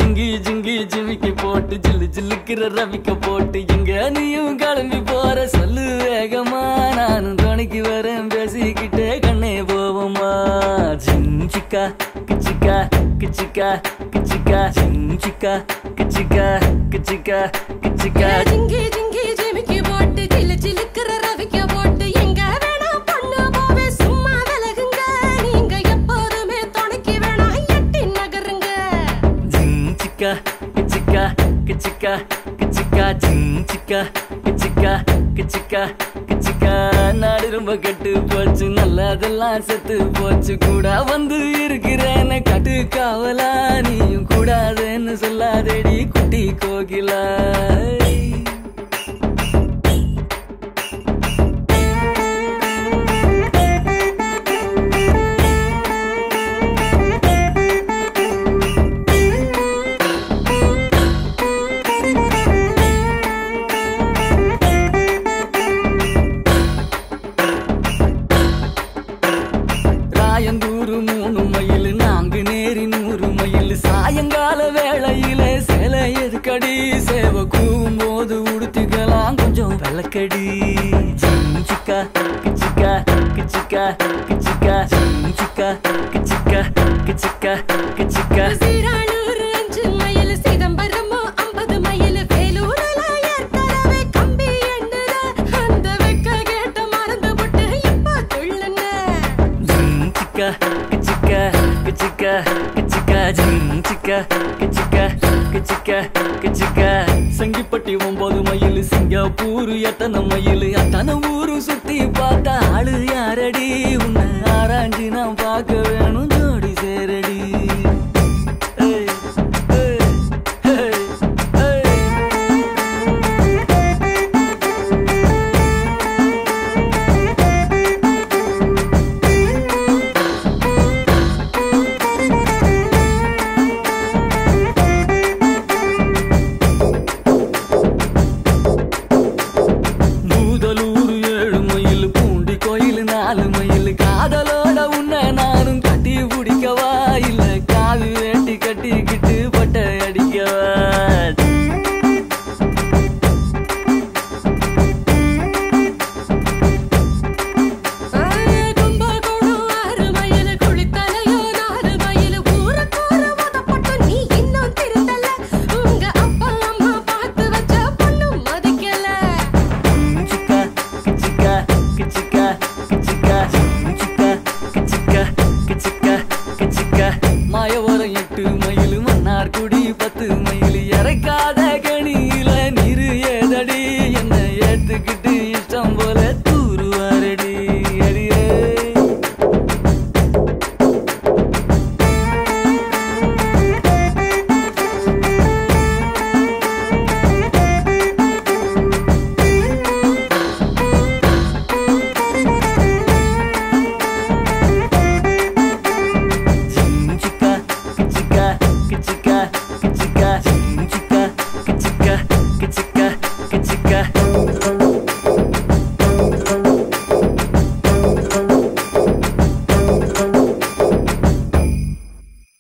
ஜிங்கி ஜிங்கி ஜிமிக்கி போட்டு ஜில்லு ஜில்லுக்கிற ரவிக்க போட்டு எங்க நீயும் கிளம்பி போற சொல்லு வேகமா நானும் துணைக்கு வரேன் பேசிக்கிட்டே கண்ணே போவோமா ஜிஞ்சிக்கா கிச்சிக்கா கிச்சிக்கா கிச்சிக்கா ஜிஞ்சிக்கா கிச்சிக்கா கிச்சிக்கா கிச்சிக்கா ஜிங்கி ஜிங்கி ஜிமிக்கி போட்டு ஜில்லு ஜில்லுக்கிற ரவிக்க போட்டு எங்க வேணா பொண்ணு போவே சும்மா விலகுங்க நீங்க எப்போதுமே துணைக்கு வேணா எட்டி நகருங்க ஜிஞ்சிக்கா கிச்சிக்கா கிச்சிக்கா கிச்சிக்கா ஜிஞ்சிக்கா கிச்சிக்கா கிச்சிக்கா கிச்சிக்கா நாடு ரொம்ப கெட்டு போச்சு நல்லதெல்லாம் செத்து போச்சு கூட வந்து இருக்கிறேன்னு கட்டு காவலா நீயும் கூடாதுன்னு சொல்லாதேடி குட்டி கோகிலா சாயந்தூரு 3 மைல் நான்கு நேரி 100 மைல் சாயங்கால வேளையில சேலை எதுக்கடி சேவ கூவும் போது உடுத்திக்கலாம் கொஞ்சம் வெள்ளக்கடி ஜிஞ்சிக்கா கிச்சிக்கா கிச்சிக்கா கிச்சிக்கா ஜிஞ்சிக்கா கிச்சிக்கா கிச்சிக்கா கிச்சிக்கா சீரானூர் 5 மைல் சிதம்பரம் 50 மைல் வேலூர்ல ஏற்கனவே கம்பி எண்ணுற அந்த வெக்க கேட்ட மறந்து போட்டு இப்ப துள்ளுங்க கிச்சிக்கா கிச்சிக்கா கிச்சிக்கா கிச்சிக்கா ஜிஞ்சிக்கா கிச்சிக்கா கிச்சிக்கா கிச்சிக்கா சங்கிப்பட்டி 9 மைல் சிங்கப்பூர் எத்தனை மைல் அத்தனை ஊரு சுத்தி பார்த்தா ஆளு யாரடி உன்னை ஆராய்ச்சி நான் பார்க்க வேணும் ஜோடி சேரடி காதலோட உன்னை நானும் கட்டி பிடிக்கவா இல்ல காது வேட்டி கட்டிக்கிட்டு பட்டை அடிக்கவா கும்பகோணம் 6 மைல் குளித்தலையோ 4 மைல் ஊரக்கூற மதப்பட்டு நீ இன்னும் திருந்தல உங்க அப்பா அம்மா பார்த்து வச்ச பொண்ணு மதிக்கல கிச்சிக்கா கிச்சிக்கா கிச்சிக்கா கிச்சிக்கா கிச்சிக்கா கிச்சிக்கா கிச்சிக்கா மாயவரம் 8